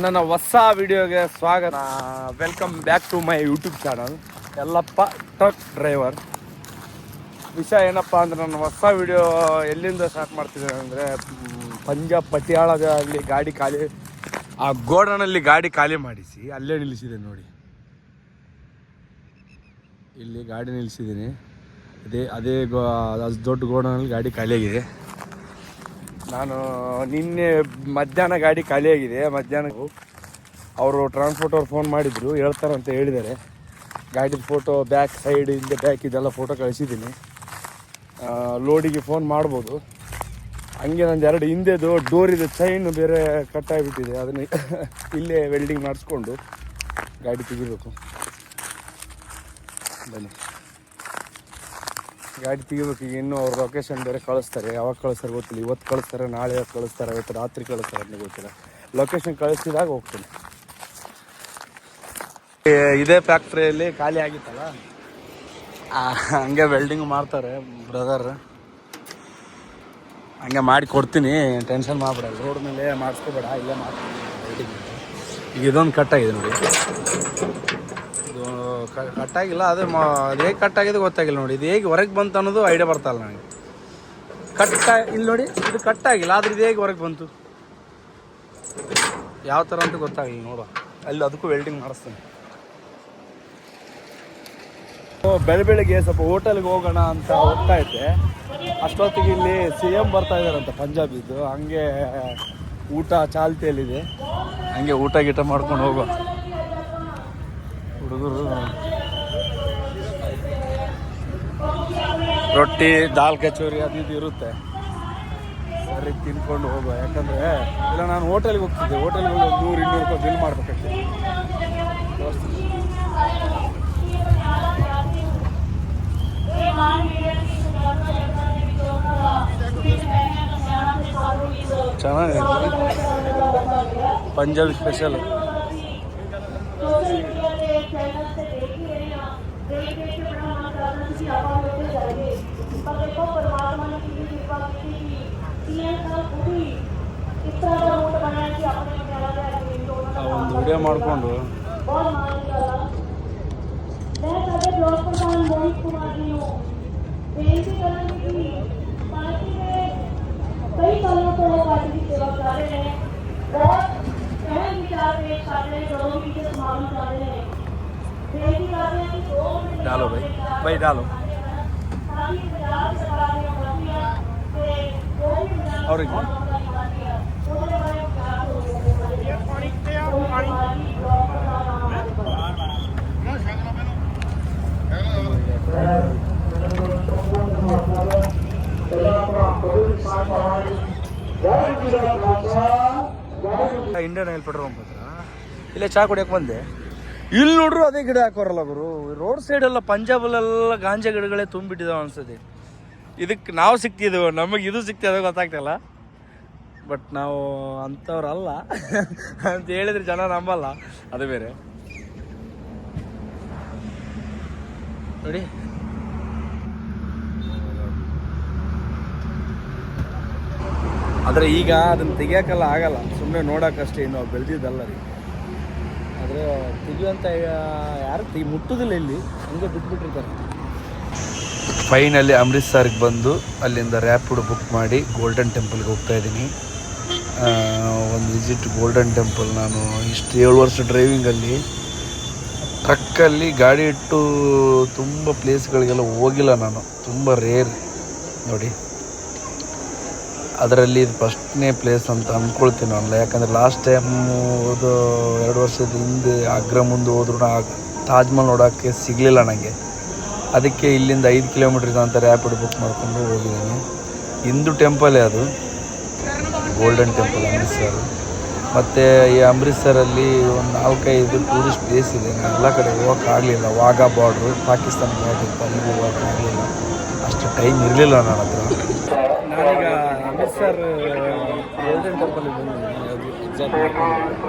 ನನ್ನ ಹೊಸ ವಿಡಿಯೋಗೆ ಸ್ವಾಗತ. Welcome back to my YouTube channel Yellappa truck driver. ವಿಷಯ ಏನಪ್ಪ ಅಂದರೆ ನನ್ನ ಹೊಸ ವಿಡಿಯೋ ಎಲ್ಲಿಂದ ಸ್ಟಾರ್ಟ್ ಮಾಡ್ತಿದ್ದೇನೆ ಅಂದರೆ ಪಂಜಾಬ್ ಪಟಿಯಾಳದಲ್ಲಿ ಗಾಡಿ ಖಾಲಿ, ಆ ಗೋಡನಲ್ಲಿ ಗಾಡಿ ಖಾಲಿ ಮಾಡಿಸಿ ಅಲ್ಲೇ ನಿಲ್ಲಿಸಿದೆ ನೋಡಿ. ಇಲ್ಲಿ ಗಾಡಿ ನಿಲ್ಲಿಸಿದ್ದೀನಿ. ಅದೇ ದೊಡ್ಡ ಗೋಡನಲ್ಲಿ ಗಾಡಿ ಖಾಲಿಯಾಗಿದೆ. ನಾನು ನಿನ್ನೆ ಮಧ್ಯಾಹ್ನ ಗಾಡಿ ಖಾಲಿಯಾಗಿದೆ. ಮಧ್ಯಾಹ್ನ ಅವರು ಟ್ರಾನ್ಸ್ಪೋರ್ಟ್ ಅವ್ರು ಫೋನ್ ಮಾಡಿದರು, ಹೇಳ್ತಾರಂತ ಹೇಳಿದ್ದಾರೆ. ಗಾಡಿದ ಫೋಟೋ ಬ್ಯಾಕ್ ಸೈಡ್ ಹಿಂದೆ ಬ್ಯಾಕ್ ಇದೆಲ್ಲ ಫೋಟೋ ಕಳಿಸಿದ್ದೀನಿ. ಲೋಡಿಗೆ ಫೋನ್ ಮಾಡ್ಬೋದು. ಹಂಗೆ ನಂದು ಎರಡು ಹಿಂದೆದು ಡೋರ್ ಇದೆ, ಚೈನ್ ಬೇರೆ ಕಟ್ಟಾಗಿಬಿಟ್ಟಿದೆ. ಅದನ್ನು ಇಲ್ಲೇ ವೆಲ್ಡಿಂಗ್ ಮಾಡಿಸ್ಕೊಂಡು ಗಾಡಿ ತೆಗಿಬೇಕು. ಬನ್ನಿ, ಗಾಡಿ ತೆಗಿಬೇಕು. ಈಗ ಇನ್ನೂ ಅವ್ರ ಲೊಕೇಶನ್ ಬೇರೆ ಕಳಿಸ್ತಾರೆ. ಯಾವಾಗ ಕಳಿಸ್ತಾರೆ ಗೊತ್ತಿಲ್ಲ. ಇವತ್ತು ಕಳಿಸ್ತಾರೆ, ನಾಳೆ ಕಳಿಸ್ತಾರೆ, ಇವತ್ತು ರಾತ್ರಿ ಕಳಿಸ್ತಾರೆ ಅಂತ ಗೊತ್ತಿಲ್ಲ. ಲೊಕೇಶನ್ ಕಳಿಸಿದಾಗ ಹೋಗ್ತೀನಿ. ಇದೇ ಫ್ಯಾಕ್ಟ್ರಿಯಲ್ಲಿ ಖಾಲಿ ಆಗಿತ್ತಲ್ಲ, ಹಂಗೆ ವೆಲ್ಡಿಂಗ್ ಮಾಡ್ತಾರೆ ಬ್ರದರ್. ಹಂಗೆ ಮಾಡಿ ಕೊಡ್ತೀನಿ, ಟೆನ್ಷನ್ ಮಾಡಬೇಡ. ರೋಡ್ ಮೇಲೆ ಮಾಡಿಸ್ಕೋಬೇಡ, ಇಲ್ಲೇ ಮಾಡ್ತೀನಿ ವೆಲ್ಡಿಂಗ್. ಈಗ ಇದೊಂದು ಕಟ್ಟಾಗಿದೆ ನೋಡಿ. ಇದು ಕಟ್ಟಾಗಿಲ್ಲ, ಅದು ಹೇಗೆ ಕಟ್ಟಾಗಿದೆ ಗೊತ್ತಾಗಿಲ್ಲ ನೋಡಿ. ಇದು ಹೇಗೆ ಹೊರಗೆ ಬಂತು ಅನ್ನೋದು ಐಡಿಯಾ ಬರ್ತಾಯಿಲ್ಲ ನನಗೆ. ಇಲ್ಲಿ ನೋಡಿ, ಇದು ಕಟ್ಟಾಗಿಲ್ಲ, ಆದರೆ ಇದು ಹೇಗೆ ಹೊರಗೆ ಬಂತು ಯಾವ ಥರ ಅಂತ ಗೊತ್ತಾಗಿಲ್ಲ. ನೋಡುವ ಅಲ್ಲಿ, ಅದಕ್ಕೂ ವೆಲ್ಡಿಂಗ್ ಮಾಡಿಸ್ತೀನಿ. ಬೆಳಗ್ಗೆ ಸ್ವಲ್ಪ ಹೋಟೆಲ್ಗೆ ಹೋಗೋಣ ಅಂತ ಹೋಗ್ತಾ ಇದ್ದೆ. ಅಷ್ಟೊತ್ತಿಗೆ ಇಲ್ಲಿ CM ಬರ್ತಾ ಇದ್ದಾರಂತ ಪಂಜಾಬಿದ್ದು. ಹಂಗೆ ಊಟ ಚಾಲ್ತಿಯಲ್ಲಿದೆ, ಹಂಗೆ ಊಟ ಗೀಟ ಮಾಡ್ಕೊಂಡು ಹೋಗೋ ಹುಡುಗರು. ರೊಟ್ಟಿ, ದಾಲ್ ಕಚೋರಿ ಅದು ಇದು ಇರುತ್ತೆ. ಸರಿ, ತಿನ್ಕೊಂಡು ಹೋಗೋ. ಯಾಕಂದರೆ ಇಲ್ಲ, ನಾನು ಹೋಟೆಲ್ಗೆ ಹೋಗ್ತಿದ್ದೆ. ಹೋಟೆಲ್ಗೆ ಹೋಗಿ 100-200 ರೂಪಾಯಿ ಬಿಲ್ ಮಾಡ್ಬೇಕಾಗ್ತದೆ. ಚೆನ್ನಾಗಿದೆ, ಪಂಜಾಬಿ ಸ್ಪೆಷಲ್. ಒಂದು ವಿಡಿಯೋ ಮಾಡಿಕೊಂಡು कई सालों से वो पार्टी की सेवा कर रहे हैं। बहुत अहम विचार पेश कर रहे हैं, लोगों की समागम कर रहे हैं। बेनती कर रहे हैं कि 2 मिनट डालो भाई डालो। और एक ಇಂಡಿಯನ್ ಆಯಿಲ್ ಪೆಟ್ರೋಲ್ ಬಂಕ್ ಹತ್ರ ಇಲ್ಲೇ ಚಾ ಕುಡಿಯೋಕೆ ಬಂದೆ. ಇಲ್ಲಿ ನೋಡ್ರು ಅದೇ ಗಿಡ ಹಾಕೋರಲ್ಲ ಗುರು. ರೋಡ್ ಸೈಡೆಲ್ಲ ಪಂಜಾಬಲ್ಲೆಲ್ಲ ಗಾಂಜಾ ಗಿಡಗಳೇ ತುಂಬಿಟ್ಟಿದಾವೆ ಅನ್ಸತ್ತೆ. ಇದಕ್ಕೆ ನಾವು ಸಿಕ್ತಿದ್ದೇವೆ, ನಮಗೆ ಇದು ಸಿಕ್ತಿದೆ ಗೊತ್ತಾಗ್ತಿಲ್ಲ. ಬಟ್ ನಾವು ಅಂಥವ್ರಲ್ಲ ಅಂತ ಹೇಳಿದ್ರೆ ಜನ ನಂಬಲ್ಲ, ಅದು ಬೇರೆ. ನೋಡಿ, ಆದರೆ ಈಗ ಅದನ್ನು ತೆಗಿಯೋಕ್ಕೆಲ್ಲ ಆಗಲ್ಲ, ಸುಮ್ಮನೆ ನೋಡೋಕ್ಕಷ್ಟೇ. ಇನ್ನು ಬೆಳೆದಿದ್ದಲ್ಲ ರೀ. ಆದರೆ ತೆಗಿಯುವಂಥ ಯಾರು ಮುಟ್ಟುದಿಲ್ಲ, ಇಲ್ಲಿ ಹಂಗೆ ಬಿಟ್ಬಿಟ್ಟಿರ್ತಾರೆ. ಫೈನಲಿ ಅಮೃತ್ಸರ್ಗೆ ಬಂದು ಅಲ್ಲಿಂದ ರ್ಯಾಪಿಡ್ ಬುಕ್ ಮಾಡಿ ಗೋಲ್ಡನ್ ಟೆಂಪಲ್ಗೆ ಹೋಗ್ತಾಯಿದ್ದೀನಿ. ಒಂದು ವಿಸಿಟ್ ಗೋಲ್ಡನ್ ಟೆಂಪಲ್. ನಾನು ಇಷ್ಟು 7 ವರ್ಷ ಡ್ರೈವಿಂಗಲ್ಲಿ ಟ್ರಕ್ಕಲ್ಲಿ ಗಾಡಿ ಇಟ್ಟು ತುಂಬ ಪ್ಲೇಸ್ಗಳಿಗೆಲ್ಲ ಹೋಗಿಲ್ಲ ನಾನು, ತುಂಬ ರೇರ್ ನೋಡಿ. ಅದರಲ್ಲಿ ಇದು ಫಸ್ಟ್ನೇ ಪ್ಲೇಸ್ ಅಂತ ಅಂದ್ಕೊಳ್ತೀನಿ ನಾನು. ಯಾಕಂದರೆ ಲಾಸ್ಟ್ ಟೈಮ್ 2 ವರ್ಷದ ಹಿಂದೆ ಆಗ್ರಾ ಮುಂದೆ ಹೋದ್ರೂ ತಾಜ್ ಮಹಲ್ ನೋಡೋಕ್ಕೆ ಸಿಗಲಿಲ್ಲ ನನಗೆ. ಅದಕ್ಕೆ ಇಲ್ಲಿಂದ 5 ಕಿಲೋಮೀಟ್ರ್ ಅಂತ ರ್ಯಾಪಿಡ್ ಬುಕ್ ಮಾಡಿಕೊಂಡು ಹೋಗಿದ್ದೀನಿ. ಹಿಂದೂ ಟೆಂಪಲೇ ಅದು, ಗೋಲ್ಡನ್ ಟೆಂಪಲ್ ಅಮೃತ್ಸರ್. ಮತ್ತು ಈ ಅಮೃತ್ಸರಲ್ಲಿ ಒಂದು 4-5 ಟೂರಿಸ್ಟ್ ಪ್ಲೇಸ್ ಇದೆ. ನಾನು ಎಲ್ಲ ಕಡೆ ಹೋಗೋಕ್ಕಾಗಲಿಲ್ಲ. ವಾಘಾ ಬಾರ್ಡ್ರು, ಪಾಕಿಸ್ತಾನ ಬಾರ್ಡ್ರ್ ಇತ್ತು, ಅಲ್ಲಿಗೆ ಹೋಗೋಕ್ಕಾಗಲಿಲ್ಲ, ಅಷ್ಟು ಟೈಮ್ ಇರಲಿಲ್ಲ ನನ್ನ ಹತ್ರ. ನಾನೀಗ ಅಮೃತ್ಸರ್ ಗೋಲ್ಡನ್ ಟೆಂಪಲ್ಗೆ ಬಂದಿದ್ದೀನಿ.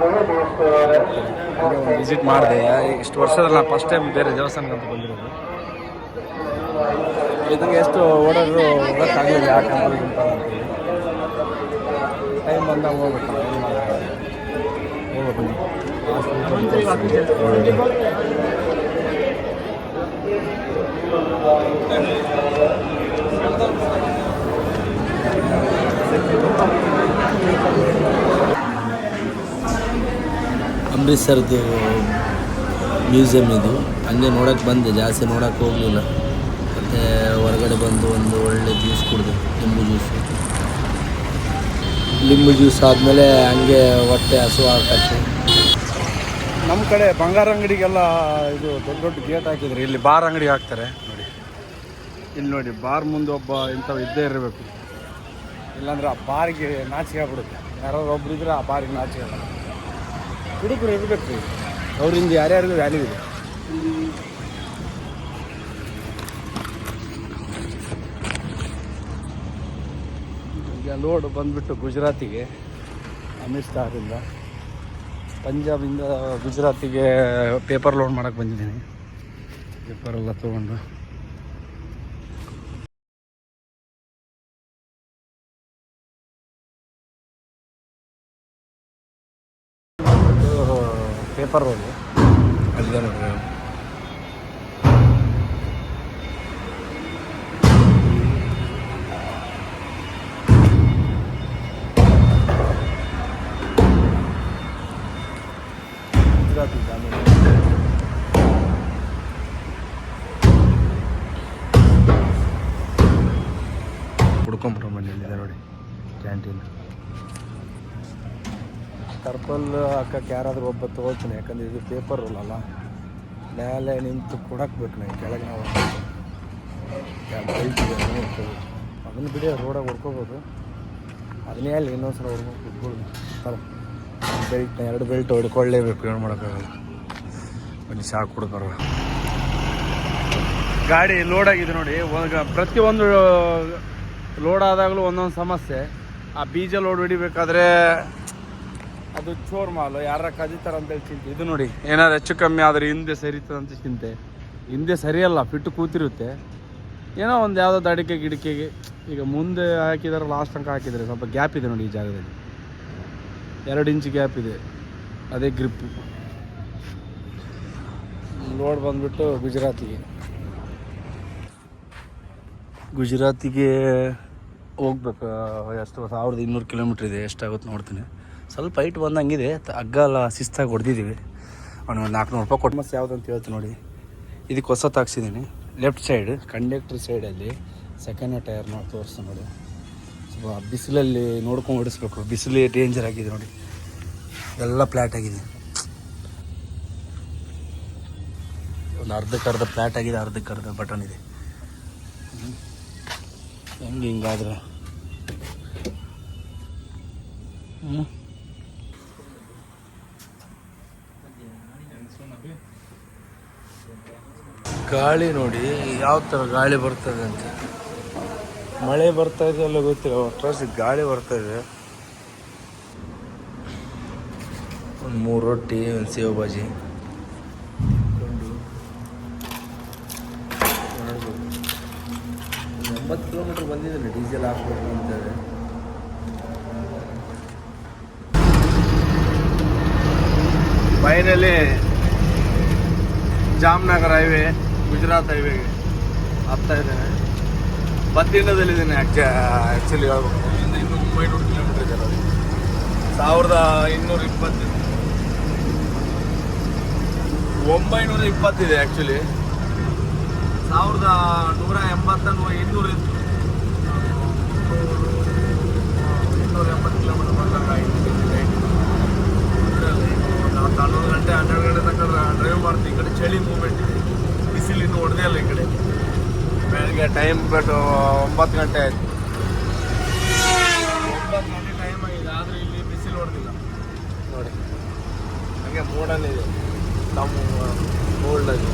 ಒಂದು ವಿಸಿಟ್ ಮಾಡಿದೆ. ಇಷ್ಟು ವರ್ಷದಲ್ಲಿ ನಾನು ಫಸ್ಟ್ ಟೈಮ್ ಬೇರೆ ದೇವಸ್ಥಾನಕ್ಕೆ ಅಂತ ಬಂದಿರೋದು. ಇದಕ್ಕೆ ಎಷ್ಟು ಓಡೋದ್ರು ಹೋಗೋಕ್ಕಾಗಲಿಲ್ಲ, ಯಾಕಂದ್ರೆ ಟೈಮ್ ಬಂದಾಗ ಹೋಗ್ಬೇಕು. ಹೋಗೋ ಬನ್ನಿ. ಅಮೃತ್ಸರ್ದು ಮ್ಯೂಸಿಯಮ್ ಇದು. ಹಂಗೆ ನೋಡೋಕ್ಕೆ ಬಂದೆ, ಜಾಸ್ತಿ ನೋಡೋಕ್ಕೆ ಹೋಗಲಿಲ್ಲ. ಮತ್ತು ಹೊರಗಡೆ ಬಂದು ಒಂದು ಒಳ್ಳೆ ಜ್ಯೂಸ್ ಕುಡಿದೆ, ಲಿಂಬು ಜ್ಯೂಸ್ ಆದಮೇಲೆ ಹಂಗೆ ಹೊಟ್ಟೆ ಹಸು ಹಾಕತ್ತೆ. ನಮ್ಮ ಕಡೆ ಬಂಗಾರ ಅಂಗಡಿಗೆಲ್ಲ ಇದು ದೊಡ್ಡ ದೊಡ್ಡ ಗೇಟ್ ಹಾಕಿದ್ರು, ಇಲ್ಲಿ ಬಾರ್ ಅಂಗಡಿ ಹಾಕ್ತಾರೆ ನೋಡಿ. ಇಲ್ಲಿ ನೋಡಿ, ಬಾರ್ ಮುಂದೆ ಒಬ್ಬ ಇಂಥವು ಇದ್ದೇ ಇರಬೇಕು, ಇಲ್ಲಾಂದ್ರೆ ಆ ಬಾರಿಗೆ ನಾಚಿಕೆ ಆಗ್ಬಿಡುತ್ತೆ. ಯಾರೋ ಒಬ್ರು ಇದ್ರೆ ಆ ಬಾರಿಗೆ ನಾಚಿಕೆ ಆಗಲ್ಲ. ಹುಡುಗರು ಇರಬೇಕು, ಅವರಿಂದ ಯಾರ್ಯಾರಿಗೂ ವ್ಯಾಲ್ಯೂ ಇದೆ. ಈಗ ಲೋಡ್ ಬಂದುಬಿಟ್ಟು ಗುಜರಾತಿಗೆ, ಅಮೃತ್ಸರಿಂದ ಪಂಜಾಬಿಂದ ಗುಜರಾತಿಗೆ ಪೇಪರ್ ಲೋಡ್ ಮಾಡೋಕ್ಕೆ ಬಂದಿದ್ದೀನಿ. ಪೇಪರೆಲ್ಲ ತೊಗೊಂಡು ಪೇಪರ್ ರೋಲ್ ಅಲ್ಲಿದೆ ನೋಡ್ರಿ. ಹುಡ್ಕೊಂಬಿಟ್ರೆ ಮನೆಯಲ್ಲಿದೆ ನೋಡಿ ಕ್ಯಾಂಟೀನ್. ಟರ್ಪಲ್ ಹಾಕಕ್ಕೆ ಯಾರಾದರೂ ಒಬ್ಬ ತೊಗೊಳ್ತೀನಿ, ಯಾಕಂದರೆ ಇದು ಪೇಪರ್ ರೋಲ್ ಅಲ್ಲ. ಮೇಲೆ ನಿಂತು ಕೊಡಾಕ್ಬೇಕು ನನಗೆ, ಕೆಳಗೆ ನಾವು ಬೈಕ್ ಇದೆ ಅದನ್ನು ಬಿಡಿ, ರೋಡಾಗಿ ಹೊಡ್ಕೋಬೋದು. ಅದನ್ನೇ ಅಲ್ಲಿ ಇನ್ನೊಂದು ಸಲ ಹೊಡ್ಕೊಂಡು ಕುತ್ಕೊಳ್ಳಿ. ಬೆಲ್ಟ್ನ 2 ಬೆಲ್ಟ್ ಹೊಡ್ಕೊಳ್ಳೇಬೇಕು, ಏನು ಮಾಡೋಕ್ಕಾಗಲ್ಲ. ಬನ್ನಿ ಸಾಕು ಹುಡುಗರು. ಗಾಡಿ ಲೋಡ್ ಆಗಿದೆ ನೋಡಿ. ಪ್ರತಿಯೊಂದು ಲೋಡ್ ಆದಾಗಲೂ ಒಂದೊಂದು ಸಮಸ್ಯೆ. ಆ ಬೀಜ ಲೋಡ್ ಹೊಡಿಬೇಕಾದ್ರೆ ಅದು ಚೋರ್ ಮಾಲು, ಯಾರ ಕದೀತಾರೆ ಅಂತೇಳಿ ಚಿಂತೆ. ಇದು ನೋಡಿ, ಏನಾದ್ರು ಹೆಚ್ಚು ಕಮ್ಮಿ ಆದರೆ ಹಿಂದೆ ಸರಿತದಂತ ಚಿಂತೆ. ಹಿಂದೆ ಸರಿಯಲ್ಲ, ಫಿಟ್ಟು ಕೂತಿರುತ್ತೆ. ಏನೋ ಒಂದು ಯಾವುದೋ ಅಡಿಕೆ ಗಿಡಕೆಗೆ ಈಗ ಮುಂದೆ ಹಾಕಿದಾರೆ, ಲಾಸ್ಟ್ ತನಕ ಹಾಕಿದರೆ ಸ್ವಲ್ಪ ಗ್ಯಾಪ್ ಇದೆ ನೋಡಿ. ಈ ಜಾಗದಲ್ಲಿ 2 ಇಂಚ್ ಗ್ಯಾಪ್ ಇದೆ, ಅದೇ ಗ್ರಿಪ್ಪು. ಲೋಡ್ ಬಂದುಬಿಟ್ಟು ಗುಜರಾತಿಗೆ ಹೋಗ್ಬೇಕು. ಎಷ್ಟು 1200 ಕಿಲೋಮೀಟ್ರ್ ಇದೆ, ಎಷ್ಟಾಗುತ್ತೆ ನೋಡ್ತೀನಿ. ಸ್ವಲ್ಪ ಹೈಟ್ ಬಂದಂಗಿದೆ, ಹಗ್ಗ ಎಲ್ಲ ಶಿಸ್ತಾಗಿ ಹೊಡೆದಿದ್ದೀವಿ. ಅವ್ನಿಗೆ ಒಂದು 400 ರೂಪಾಯಿ ಕೊಟ್ಟು ಮಸ್ತ್ ಯಾವುದು ಅಂತ ಹೇಳ್ತೀನಿ ನೋಡಿ. ಇದಕ್ಕೆ ಹೊಸತ್ತು ಹಾಕ್ಸಿದ್ದೀನಿ. ಲೆಫ್ಟ್ ಸೈಡ್ ಕಂಡಕ್ಟ್ರ್ ಸೈಡಲ್ಲಿ ಸೆಕೆಂಡ್ ಟೈರ್ ನೋಡಿ ತೋರಿಸ್ತೀನಿ ನೋಡಿ. ಸ್ವಲ್ಪ ಬಿಸಿಲಲ್ಲಿ ನೋಡ್ಕೊಂಡು ಓಡಿಸ್ಬೇಕು, ಬಿಸಿಲು ಡೇಂಜರ್ ಆಗಿದೆ ನೋಡಿ. ಎಲ್ಲ ಫ್ಲ್ಯಾಟ್ ಆಗಿದೆ, ಒಂದು ಅರ್ಧಕ್ಕರ್ಧ ಫ್ಲ್ಯಾಟ್ ಆಗಿದೆ, ಅರ್ಧಕ್ಕರ್ಧ ಬಟನ್ ಇದೆ. ಹಿಂಗಾದ್ರೆ ಗಾಳಿ ನೋಡಿ ಯಾವ ಥರ ಗಾಳಿ ಬರ್ತದೆ ಅಂತ. ಮಳೆ ಬರ್ತಾ ಇದೆ ಅಲ್ಲ ಗೊತ್ತಿಲ್ಲ, ಒಟ್ರಾಸಿ ಗಾಳಿ ಬರ್ತಾ ಇದೆ. ಒಂದು 3 ರೊಟ್ಟಿ, ಒಂದು ಸೇವ್ ಬಾಜಿ 80 ಕಿಲೋಮೀಟ್ರ್ ಬಂದಿದ್ದೀನಿ, ಡೀಸೆಲ್ ಹಾಕ್ಬೇಕು ಅಂತೇಳಿ. ಫೈನಲಿ ಜಾಮ್ನಗರ್ ಹೈವೇ, ಗುಜರಾತ್ ಹೈವೇಗೆ ಹತ್ತಾ ಇದ್ದೇನೆ. ಬತ್ತಿಂಡದಲ್ಲಿದ್ದೀನಿ ಆ್ಯಕ್ಚುಲಿ ಹೇಳ್ಬೇಕು. ಇಲ್ಲಿಂದ 900 ಕಿಲೋಮೀಟ್ರ್ ಇದೆ ನೋಡಿ. 1220 920 ಇದೆ ಆ್ಯಕ್ಚುಲಿ. 1180 200 ಇತ್ತು. 280 ಕಿಲೋಮೀಟ್ರ್ ಬಂದಾಗ 11 ಗಂಟೆ 12 ಗಂಟೆ ತನಕ ಡ್ರೈವ್ ಮಾಡ್ತೀವಿ. ಈ ಕಡೆ ಚಳಿ ಮೂವ್ಮೆಂಟ್ ಇದೆ, ಬಿಸಿಲು ಇನ್ನೂ ಹೊಡೆದೇ ಇಲ್ಲ. ಈ ಕಡೆ ಬೆಳಗ್ಗೆ ಟೈಮ್ ಬಟ್ 9 ಗಂಟೆ ಆಯಿತು. 9 ಗಂಟೆ ಟೈಮ್ ಆಗಿದೆ, ಆದರೆ ಇಲ್ಲಿ ಬಿಸಿಲು ಹೊಡೆದಿಲ್ಲ ನೋಡಿ. ಹಾಗೆ ಮೋಡನೇ ಇದೆ, ನಮ್ಮ ಕೋಲ್ಡಾಗಿ.